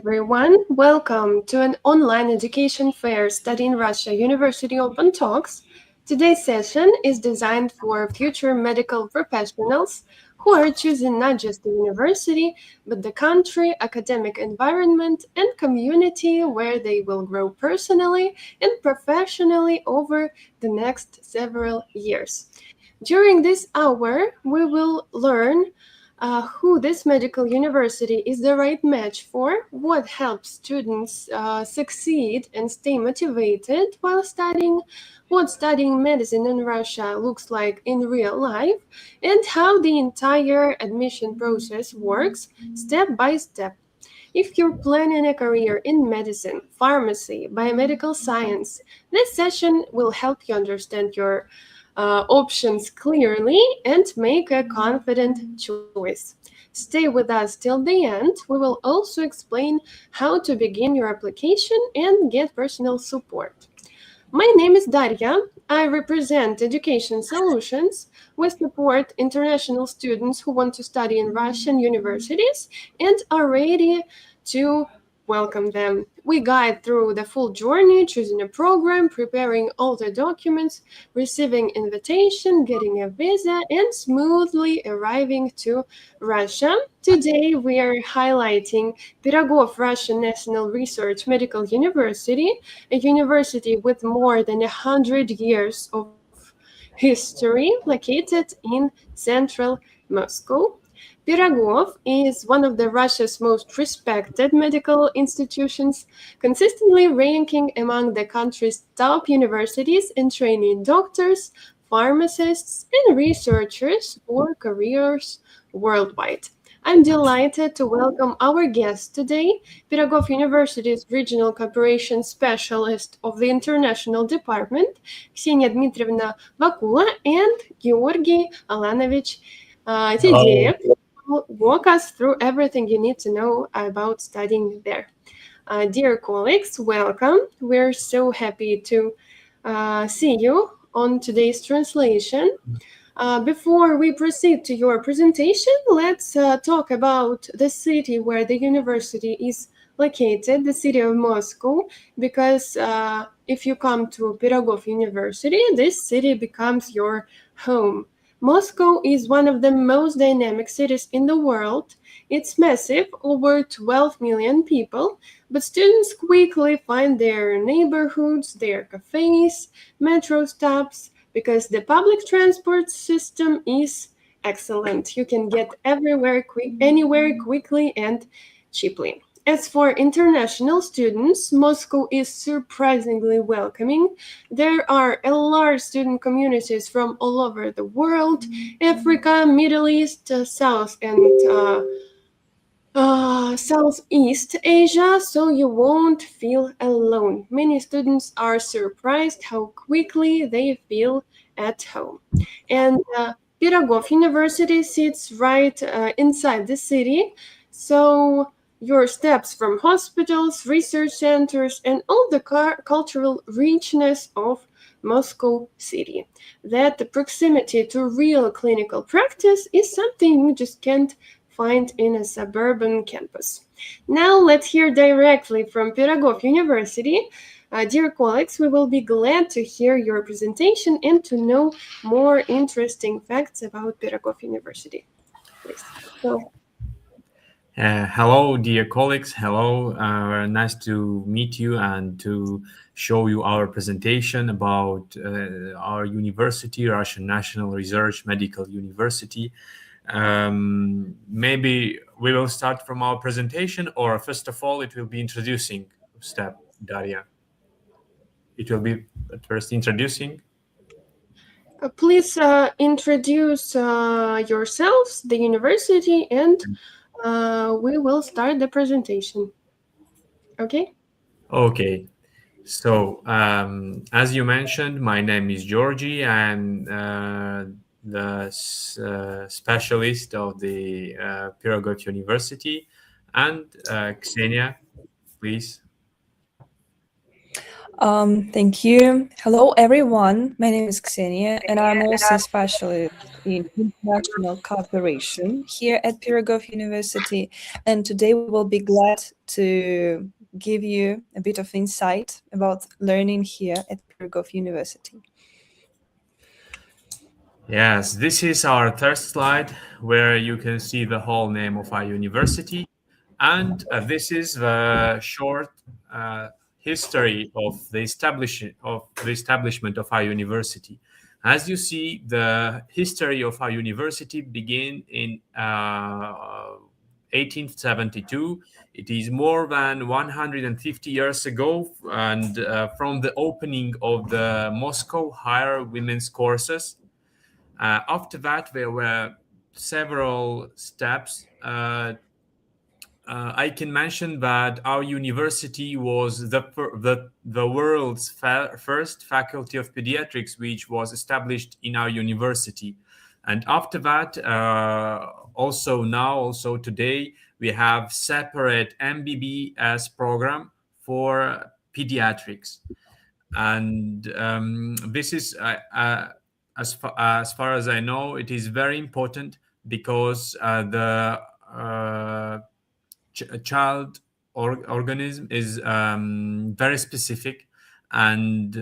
everyone. Welcome to an online education fair Study in Russia University Open Talks. Today's session is designed for future medical professionals who are choosing not just the university, but the country, academic environment, and community where they will grow personally and professionally over the next several years. During this hour, we will learn who this medical university is the right match for, what helps students succeed and stay motivated while studying, what studying medicine in Russia looks like in real life, and how the entire admission process works step by step. If you're planning a career in medicine, pharmacy, biomedical science, this session will help you understand your options clearly and make a confident choice. Stay with us till the end. We will also explain how to begin your application and get personal support. My name is Daria. I represent Education Solutions. We support international students who want to study in Russian universities and are ready to welcome them. We guide through the full journey, choosing a program, preparing all the documents, receiving invitation, getting a visa, and smoothly arriving to Russia. Today, we are highlighting Pirogov Russian National Research Medical University, a university with more than 100 years of history located in central Moscow. Pirogov is one of the Russia's most respected medical institutions, consistently ranking among the country's top universities and training doctors, pharmacists, and researchers for careers worldwide. I'm delighted to welcome our guest today, Pirogov University's Regional Cooperation Specialist of the International Department, Ksenia Dmitrievna Vakula, and Georgy Alanovich Tideev will walk us through everything you need to know about studying there. Dear colleagues, welcome. We're so happy to see you on today's translation. Before we proceed to your presentation, let's talk about the city where the university is located, the city of Moscow, because if you come to Pirogov University, this city becomes your home. Moscow is one of the most dynamic cities in the world. It's massive, over 12 million people, but students quickly find their neighborhoods, their cafes, metro stops, because the public transport system is excellent. You can get anywhere quickly and cheaply. As for international students, Moscow is surprisingly welcoming. There are a large student communities from all over the world, Africa, Middle East, South and Southeast Asia, so you won't feel alone. Many students are surprised how quickly they feel at home. And Pirogov University sits right inside the city, so your steps from hospitals, research centers, and all the cultural richness of Moscow City. That the proximity to real clinical practice is something you just can't find in a suburban campus. Now let's hear directly from Pirogov University. Dear colleagues, we will be glad to hear your presentation and to know more interesting facts about Pirogov University. Please. Go. Hello, dear colleagues. Hello. Nice to meet you and to show you our presentation about our university, Russian National Research Medical University. Maybe we will start from our presentation, or first of all, it will be introducing step, Daria. It will be at first introducing. Please introduce yourselves, the university, and we will start the presentation. Okay? Okay. So, as you mentioned, my name is Georgie. I'm the specialist of the Pirogov University. And Ksenia, please. Thank you. Hello, everyone. My name is Ksenia, and I'm also a specialist in international cooperation here at Pirogov University. And today we will be glad to give you a bit of insight about learning here at Pirogov University. Yes, this is our third slide where you can see the whole name of our university. And this is the short history of the establishment of our university. As you see, the history of our university began in 1872. It is more than 150 years ago, and from the opening of the Moscow higher women's courses. After that, there were several steps. I can mention that our university was the world's first faculty of pediatrics, which was established in our university. And after that, also today, we have separate MBBS program for pediatrics. And this is, as far as I know, it is very important because the child organism is very specific, and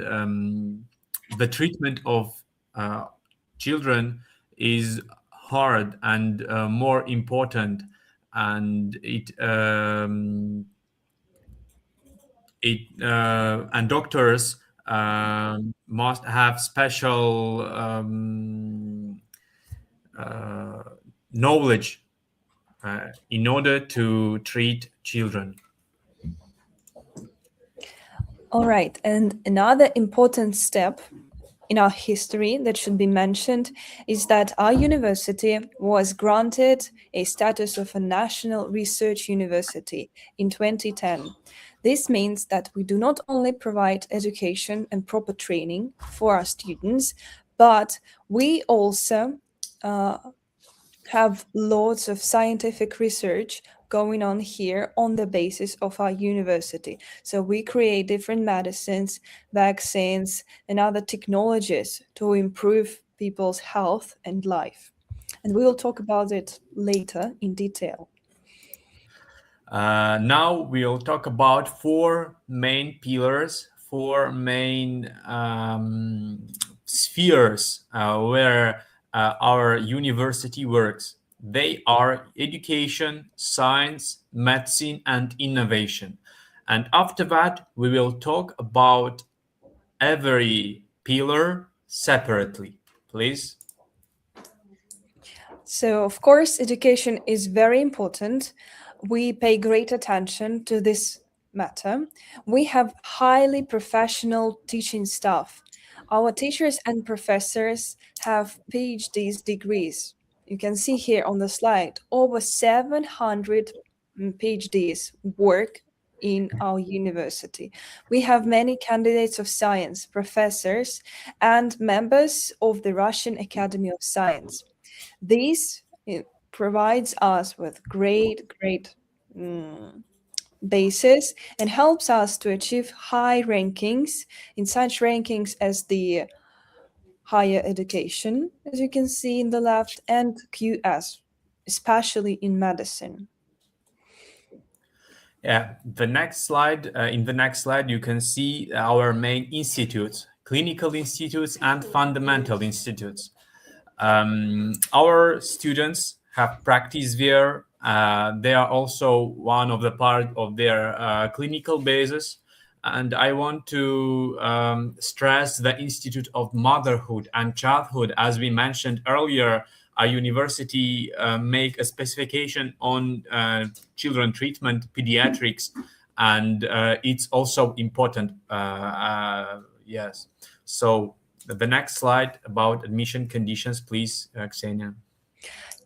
the treatment of children is hard and more important, and and doctors must have special knowledge in order to treat children. All right, and another important step in our history that should be mentioned is that our university was granted a status of a national research university in 2010. This means that we do not only provide education and proper training for our students, but we also have lots of scientific research going on here on the basis of our university. So we create different medicines, vaccines, and other technologies to improve people's health and life. And we will talk about it later in detail. Now we'll talk about four main pillars, four main spheres where our university works. They are education, science, medicine, and innovation. And after that, we will talk about every pillar separately. Please. So, of course, education is very important. We pay great attention to this matter. We have highly professional teaching staff. Our teachers and professors have PhD degrees. You can see here on the slide over 700 PhDs work in our university. We have many candidates of science, professors, and members of the Russian Academy of Science. This provides us with great basis and helps us to achieve high rankings in such rankings as the higher education, as you can see in the left, and QS, especially in medicine. Yeah, the next slide. In the next slide, you can see our main institutes, clinical institutes and fundamental institutes. Our students have practice there. They are also one of the part of their clinical basis. And I want to stress the Institute of Motherhood and Childhood. As we mentioned earlier, our university make a specification on children treatment, pediatrics, and it's also important. Yes. So the next slide about admission conditions, please, Ksenia.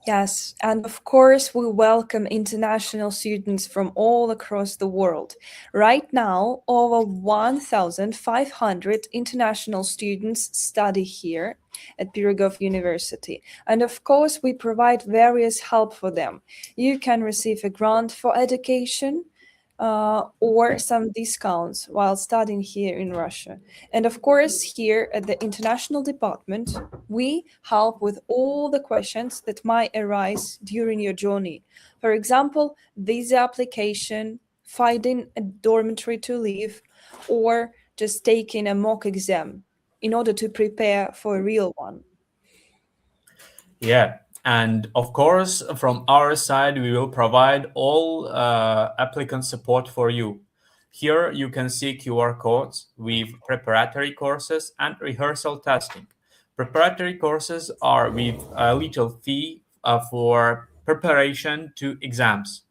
Yes, and of course, we welcome international students from all across the world. Right now, over 1,500 international students study here at Pirogov University. And of course, we provide various help for them. You can receive a grant for education, or some discounts while studying here in Russia. And of course, here at the international department, we help with all the questions that might arise during your journey. For example, visa application, finding a dormitory to live, or just taking a mock exam in order to prepare for a real one. Yeah, and of course, from our side, we will provide all applicant support for you. Here you can see QR codes with preparatory courses and rehearsal testing. Preparatory courses are with a little fee for preparation to exams,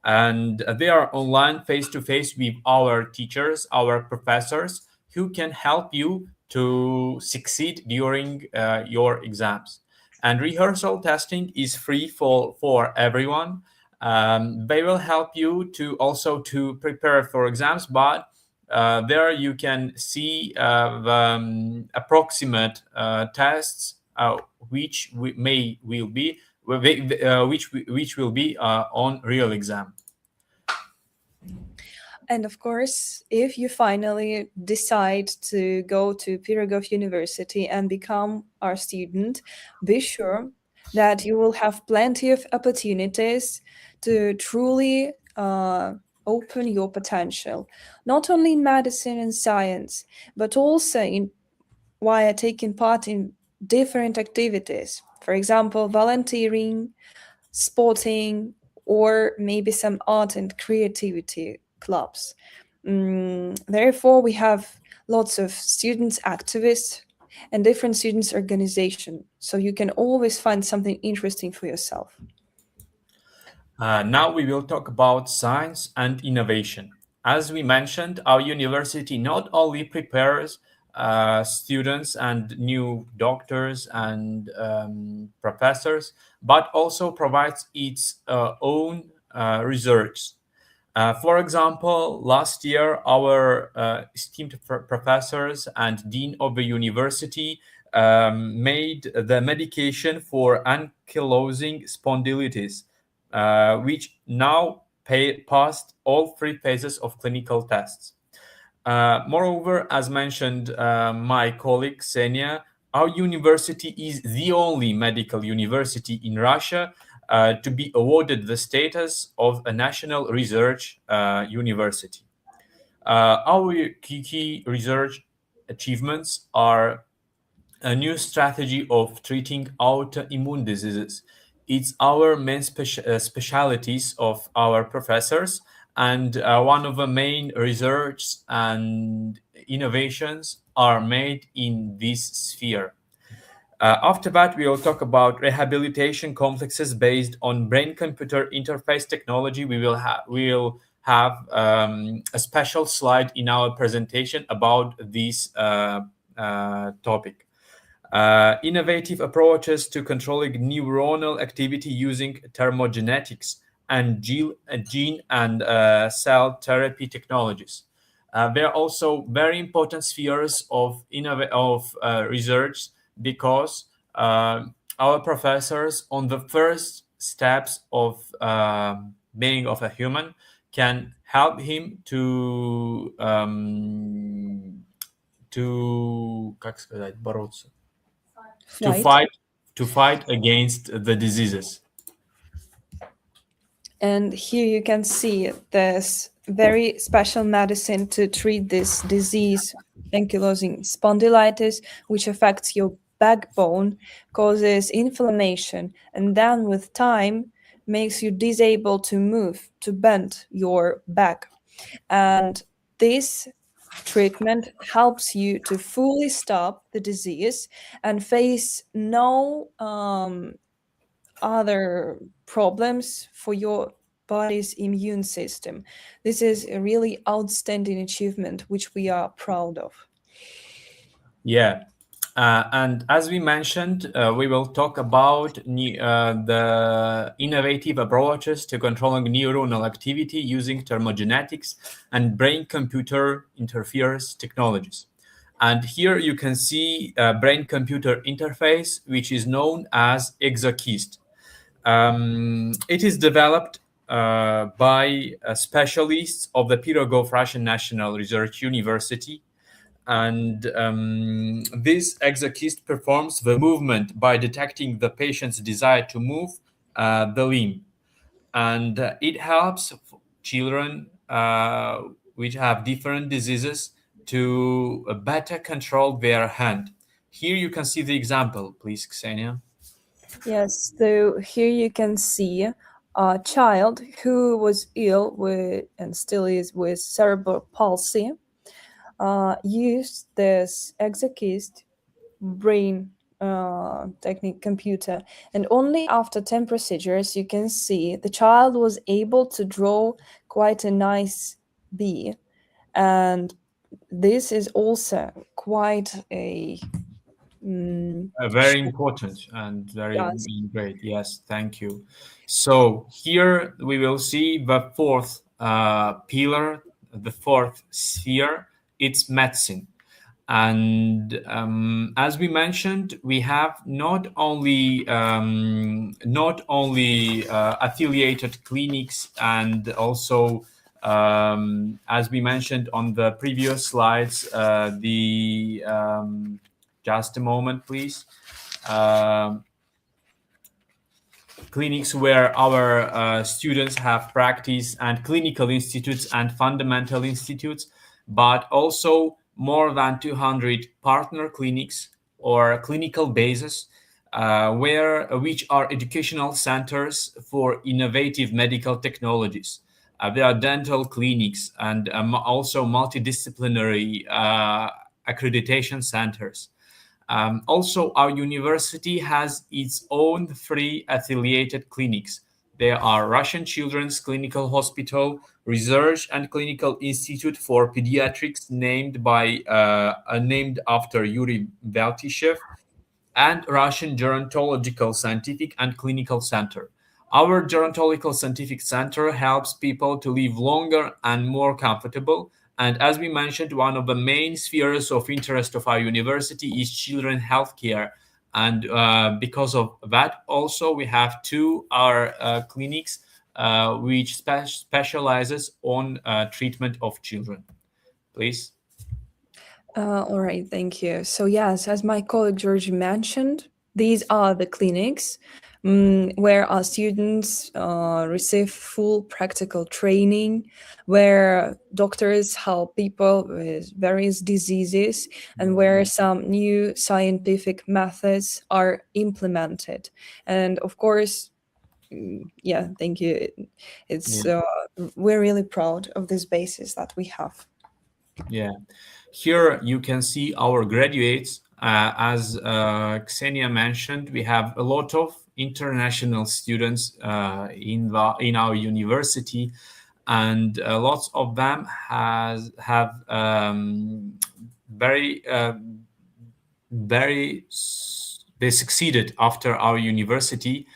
and they are online face to face with our teachers, our professors, who can help you to succeed during your exams. And rehearsal testing is free for everyone. They will help you to also to prepare for exams, but there you can see the approximate tests which may will be which will be on real exam. And of course, if you finally decide to go to Pirogov University and become our student, be sure that you will have plenty of opportunities to truly open your potential, not only in medicine and science, but also in via taking part in different activities. For example, volunteering, sporting, or maybe some art and creativity clubs. Therefore, we have lots of students, activists, and different students' organization. So you can always find something interesting for yourself. Now we will talk about science and innovation. As we mentioned, our university not only prepares students and new doctors and professors, but also provides its own research. For example, last year, our esteemed professors and dean of the university made the medication for ankylosing spondylitis, which now passed all three phases of clinical tests. Moreover, as mentioned my colleague Xenia, our university is the only medical university in Russia to be awarded the status of a national research university. Our key research achievements are a new strategy of treating autoimmune diseases. It's our main specialties of our professors, and one of the main research and innovations are made in this sphere. After that, we will talk about rehabilitation complexes based on brain-computer interface technology. We will have a special slide in our presentation about this topic. Innovative approaches to controlling neuronal activity using thermogenetics and gene and cell therapy technologies. There are also very important spheres of research because our professors on the first steps of being of a human can help him to как сказать, бороться, to Flight. fight against the diseases. And here you can see this very special medicine to treat this disease, ankylosing spondylitis, which affects your backbone, causes inflammation, and then with time makes you disabled to move, to bend your back. And this treatment helps you to fully stop the disease and face no other problems for your body's immune system. This is a really outstanding achievement, which we are proud of. Yeah. And as we mentioned, we will talk about the innovative approaches to controlling neuronal activity using thermogenetics and brain-computer interference technologies. And here you can see a brain-computer interface, which is known as ExoKist. It is developed by specialists of the Pirogov Russian National Research University. And this exorcist performs the movement by detecting the patient's desire to move the limb. And it helps children which have different diseases to better control their hand. Here you can see the example, please, Ksenia. Yes, so here you can see a child who was ill with and still is with cerebral palsy used this exorcist brain technique computer, and only after 10 procedures you can see the child was able to draw quite a nice bee, and this is also quite a Very important and very yes. great. Yes, thank you. So here we will see the fourth pillar, the fourth sphere. It's medicine. And as we mentioned, we have not only affiliated clinics, and also as we mentioned on the previous slides, just a moment, please. Clinics where our students have practice, and clinical institutes and fundamental institutes, but also more than 200 partner clinics or clinical bases, which are educational centers for innovative medical technologies. There are dental clinics and also multidisciplinary accreditation centers. Also, our university has its own 3 affiliated clinics. There are Russian Children's Clinical Hospital, Research and Clinical Institute for Pediatrics, named after Yuri Beltishev, and Russian Gerontological Scientific and Clinical Center. Our Gerontological Scientific Center helps people to live longer and more comfortable. And as we mentioned, one of the main spheres of interest of our university is children healthcare. And because of that, also we have 2 our clinics which specializes on treatment of children. Please. All right, thank you. So, yes, as my colleague George mentioned, these are the clinics where our students receive full practical training, where doctors help people with various diseases, and where some new scientific methods are implemented. And of course, yeah, thank you. It's we're really proud of this basis that we have. Yeah. Here you can see our graduates. As Ksenia mentioned, we have a lot of international students in our university, and lots of them have very they succeeded after our university.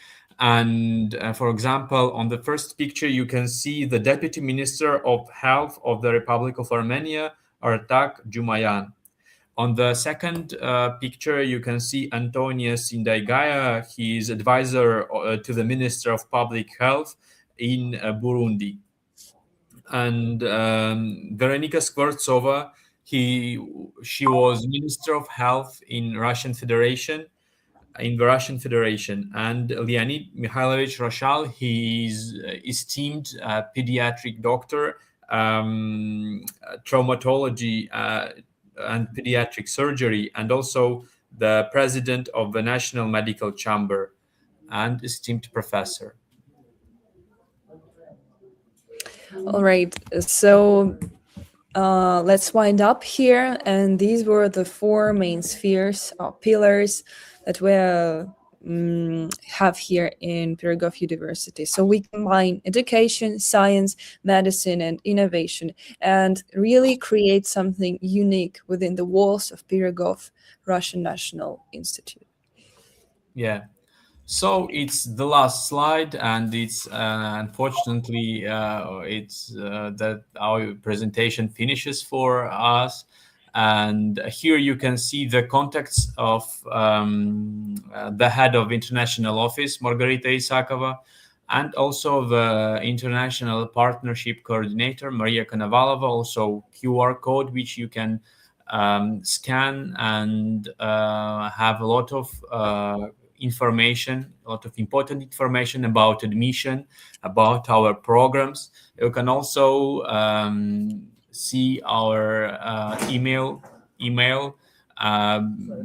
And for example, on the first picture, you can see the Deputy Minister of Health of the Republic of Armenia, Artak Jumayan. On the second picture, you can see Antonia Sindaigaya. He is advisor to the Minister of Public Health in Burundi. And Veronika Skvortsova, she was Minister of Health in the Russian Federation. And Leonid Mikhailovich Roshal, he is esteemed pediatric doctor, traumatology and pediatric surgery, and also the president of the National Medical Chamber and esteemed professor. All right, so let's wind up here. And these were the 4 main spheres or pillars that we have here in Pirogov University. So we combine education, science, medicine, and innovation, and really create something unique within the walls of Pirogov Russian National Institute. Yeah. So it's the last slide, and it's unfortunately it's that our presentation finishes for us. And here you can see the contacts of the head of international office, Margarita Isakova, and also the international partnership coordinator, Maria Konovalova, also QR code, which you can scan and have a lot of information, a lot of important information about admission, about our programs. You can also see our email.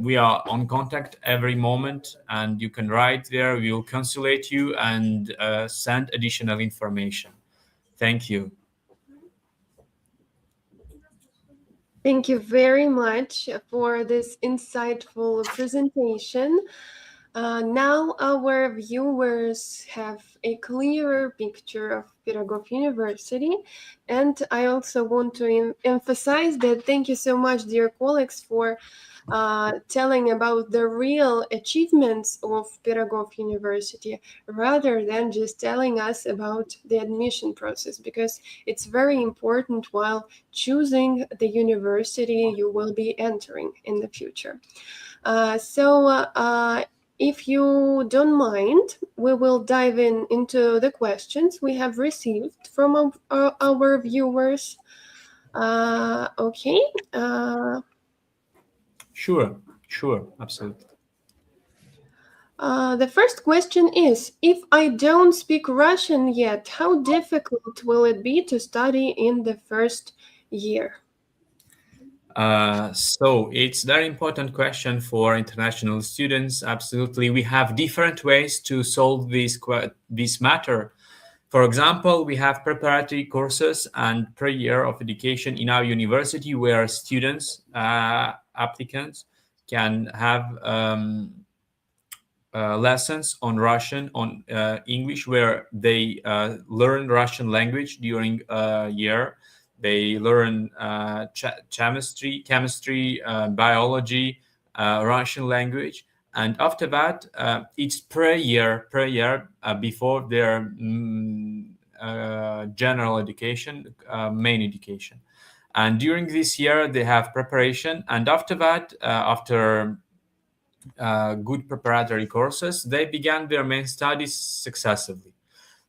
We are on contact every moment, and you can write there. We will consulate you and send additional information. Thank you. Thank you very much for this insightful presentation. Now our viewers have a clearer picture of Pirogov University, and I also want to emphasize that thank you so much, dear colleagues, for telling about the real achievements of Pirogov University rather than just telling us about the admission process, because it's very important while choosing the university you will be entering in the future. If you don't mind, we will dive into the questions we have received from our viewers. Okay. Sure, absolutely. The first question is, if I don't speak Russian yet, how difficult will it be to study in the first year? So it's very important question for international students. Absolutely, we have different ways to solve this matter. For example, we have preparatory courses and pre-year of education in our university where students, applicants, can have lessons on Russian, on English, where they learn Russian language during a year. They learn chemistry, biology, Russian language, and after that, it's per year before their general education, main education. And during this year, they have preparation, and after that, after good preparatory courses, they began their main studies successively.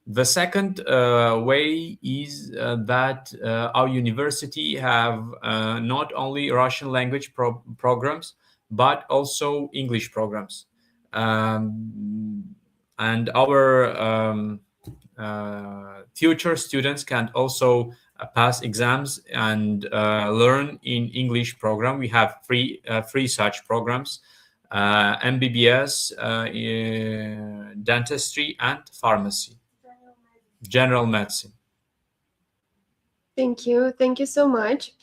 The second way is that our university have not only Russian language programs, but also English programs. And our future students can also pass exams and learn in English program. We have three such programs: MBBS, dentistry, and pharmacy. General medicine. Thank you. Thank you so much.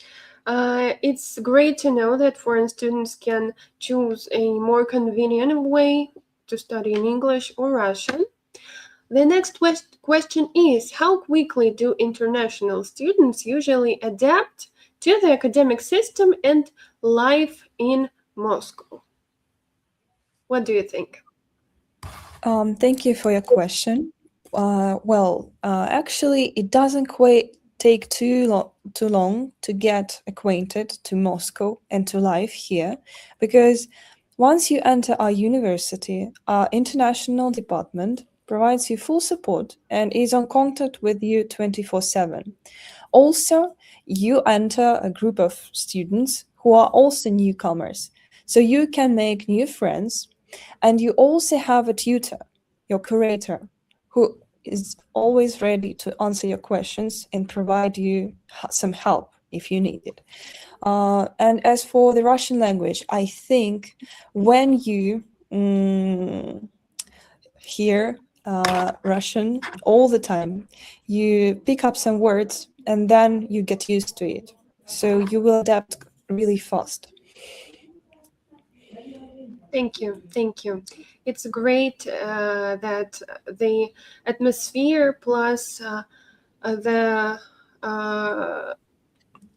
It's great to know that foreign students can choose a more convenient way to study in English or Russian. The next question is, how quickly do international students usually adapt to the academic system and life in Moscow? What do you think? Thank you for your question. Actually, it doesn't quite take too long to get acquainted to Moscow and to life here, because once you enter our university, our international department provides you full support and is on contact with you 24/7. Also, you enter a group of students who are also newcomers, so you can make new friends, and you also have a tutor, your curator, who is always ready to answer your questions and provide you some help if you need it. And as for the Russian language, I think when you hear Russian all the time, you pick up some words and then you get used to it. So you will adapt really fast. Thank you. Thank you. It's great that the atmosphere plus the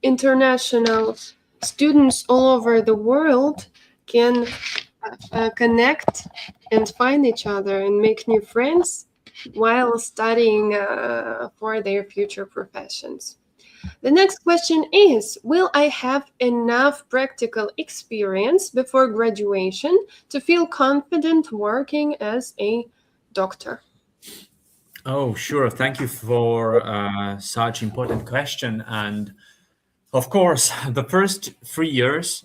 international students all over the world can connect and find each other and make new friends while studying for their future professions. The next question is, will I have enough practical experience before graduation to feel confident working as a doctor? Oh, sure. Thank you for such important question. And of course, the first 3 years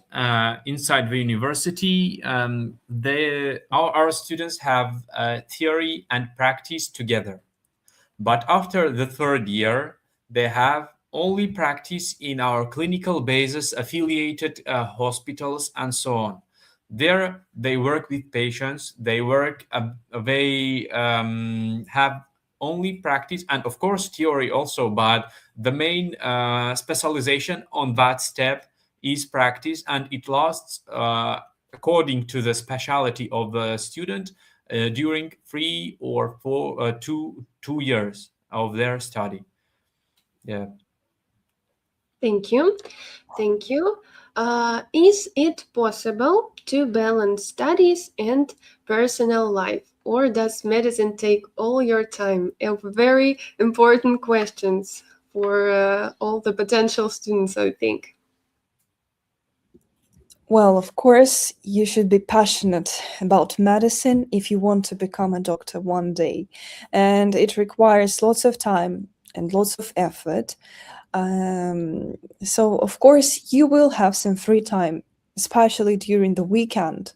inside the university, our students have theory and practice together. But after the third year, they have only practice in our clinical basis affiliated hospitals and so on. There, they work with patients. They have only practice and, of course, theory also. But the main specialization on that step is practice, and it lasts according to the specialty of the student during 2 years of their study. Yeah. Thank you. Thank you. Is it possible to balance studies and personal life, or does medicine take all your time? Very important questions for all the potential students, I think. Well, of course, you should be passionate about medicine if you want to become a doctor one day. And it requires lots of time and lots of effort. So, of course, you will have some free time, especially during the weekend.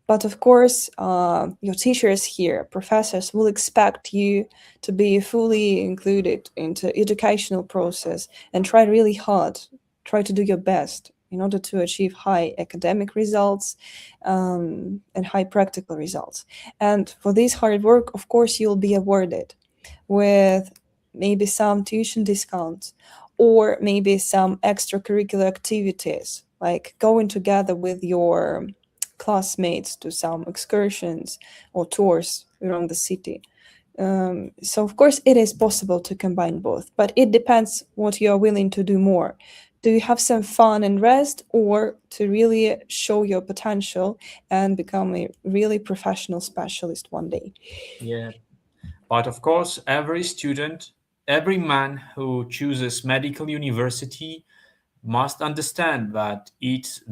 But of course, your teachers here, professors, will expect you to be fully included into educational process and try really hard, try to do your best in order to achieve high academic results and high practical results. And for this hard work, of course, you'll be awarded with maybe some tuition discounts or maybe some extracurricular activities, like going together with your classmates to some excursions or tours around the city. So of course it is possible to combine both, but it depends what you are willing to do more. Do you have some fun and rest, or to really show your potential and become a really professional specialist one day? Yeah. But of course, every student, every man who chooses medical university must understand that this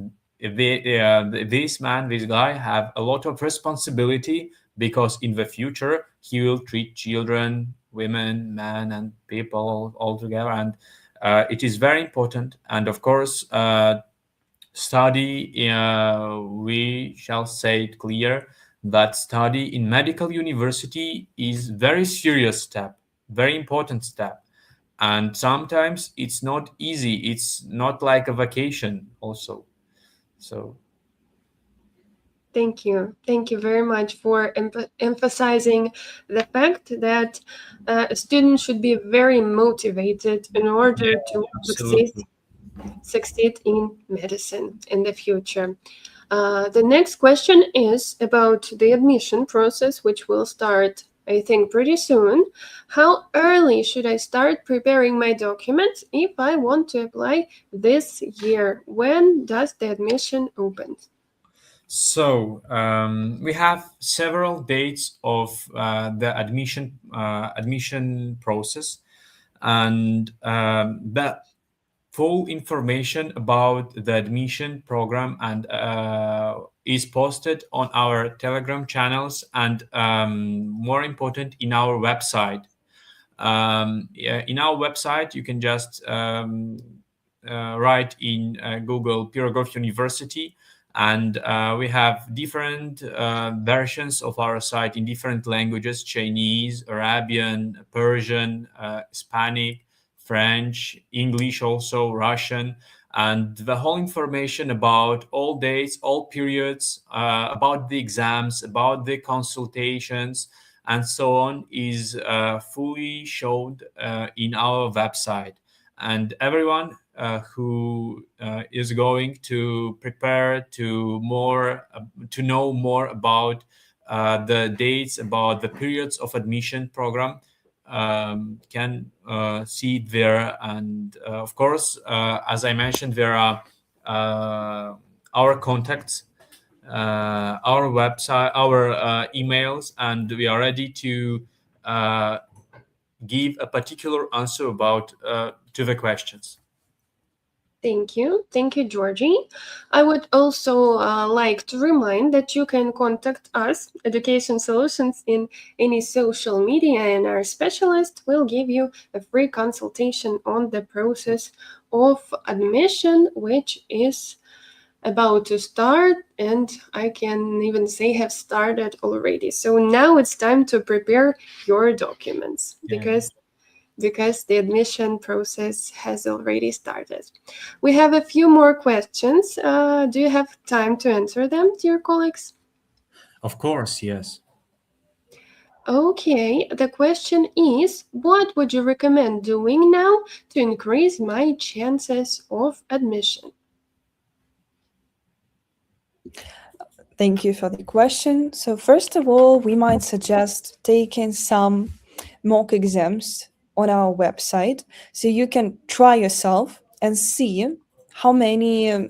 guy have a lot of responsibility, because in the future he will treat children, women, men, and people all together, and it is very important. And of course, we shall say it clear that study in medical university is very serious step, very important step, and sometimes it's not easy. It's not like a vacation also. So Thank you. Thank you very much for emphasizing the fact that a student should be very motivated in order yeah, to absolutely. succeed in medicine in the future. The next question is about the admission process, which will start, I think, pretty soon. How early should I start preparing my documents if I want to apply this year? When does the admission open? So we have several dates of the admission process, and the full information about the admission program and is posted on our Telegram channels, and more important, in our website. Yeah, in our website, you can just write in Google Pirogov University, and we have different versions of our site in different languages: Chinese, Arabian, Persian, Hispanic, French, English, also Russian. And the whole information about all dates, all periods, about the exams, about the consultations, and so on is fully showed in our website. And everyone who is going to prepare to know more about the dates, about the periods of admission program, can see it there. And of course, as I mentioned, there are our contacts, our website, our emails, and we are ready to uh, give a particular answer about to the questions. Thank you, Georgie. I would also like to remind that you can contact us, Education Solutions, in any social media, and our specialist will give you a free consultation on the process of admission, which is about to start, and I can even say have started already. So now it's time to prepare your documents Yeah. because the admission process has already started. We have a few more questions. Do you have time to answer them, dear colleagues? Of course, yes. Okay, the question is, what would you recommend doing now to increase my chances of admission? Thank you for the question. So, first of all, we might suggest taking some mock exams on our website so you can try yourself and see how many,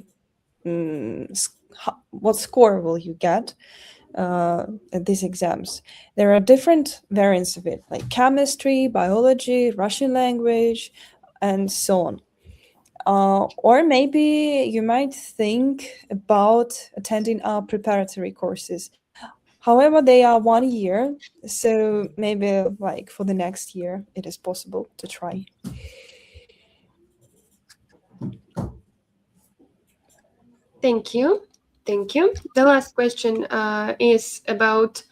what score will you get at these exams. There are different variants of it, like chemistry, biology, Russian language, and so on. Or maybe you might think about attending our preparatory courses. However, they are 1 year, so maybe like for the next year, it is possible to try. Thank you. Thank you. The last question is about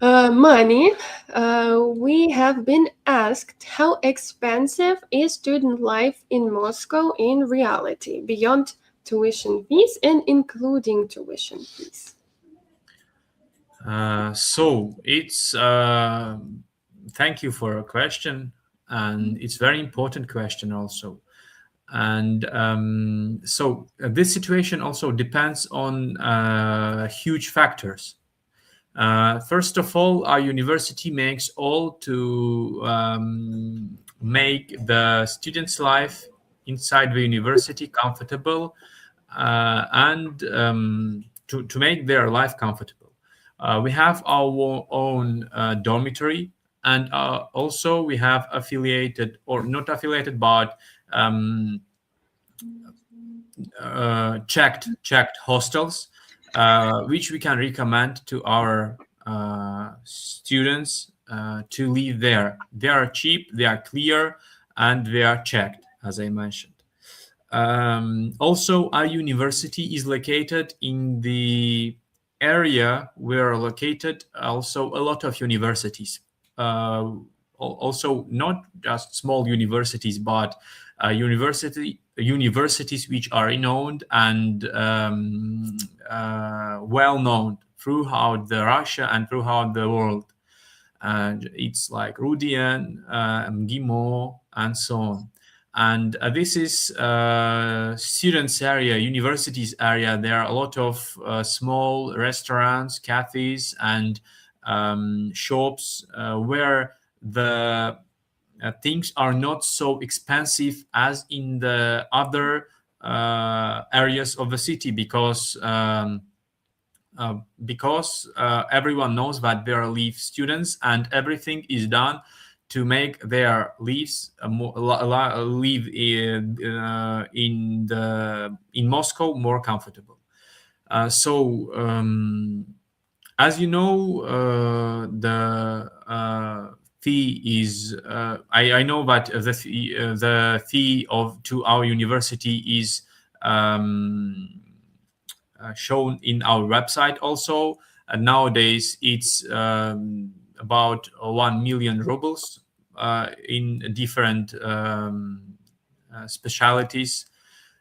money. We have been asked how expensive is student life in Moscow in reality, beyond tuition fees and including tuition fees. So it's thank you for a question, and it's very important question also. And this situation also depends on huge factors. First of all, our university makes all to make the students' life inside the university comfortable, and to make their life comfortable. We have our own dormitory, and also we have affiliated or not affiliated, but checked hostels, which we can recommend to our students to live there. They are cheap, they are clear, and they are checked, as I mentioned. Also, our university is located in the area where are located also a lot of universities. Also, not just small universities, but universities which are renowned and well known throughout the Russia and throughout the world. And it's like Rudian, MGIMO, and so on. And this is students area, universities area. There are a lot of small restaurants, cafes, and shops where the things are not so expensive as in the other areas of the city, because everyone knows that there are leave students and everything is done to make their leaves live in Moscow more comfortable. As you know, the fee is. I know that the fee to our university is shown in our website also. And nowadays, it's about 1 million rubles in different specialities.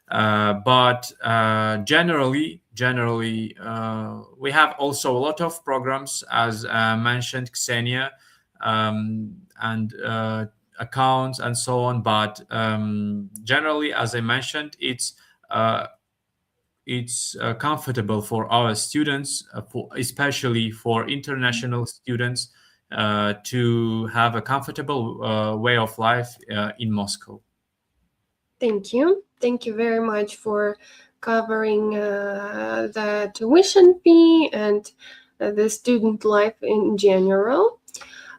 But generally, we have also a lot of programs, as mentioned Ksenia, and accounts and so on. But generally, as I mentioned, it's comfortable for our students, especially for international students, to have a comfortable way of life in Moscow. Thank you. Thank you very much for covering the tuition fee and the student life in general.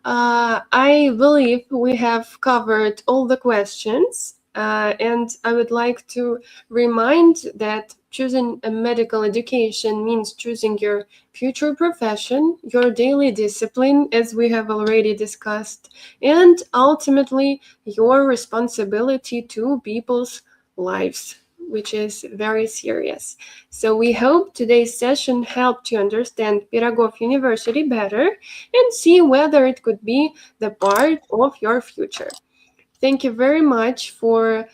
I believe we have covered all the questions. And I would like to remind that choosing a medical education means choosing your future profession, your daily discipline, as we have already discussed, and ultimately your responsibility to people's lives, which is very serious. So we hope today's session helped you understand Pirogov University better and see whether it could be the part of your future. Thank you very much for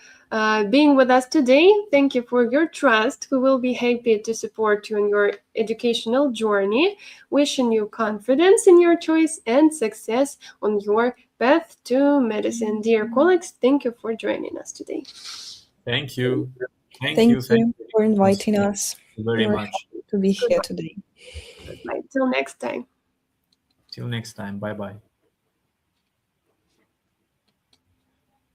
being with us today. Thank you for your trust. We will be happy to support you in your educational journey. Wishing you confidence in your choice and success on your path to medicine. Dear colleagues, thank you for joining us today. Thank you. Thank you for inviting us. Very We were much. happy to be here today. Goodbye. Till next time. Till next time. Bye bye.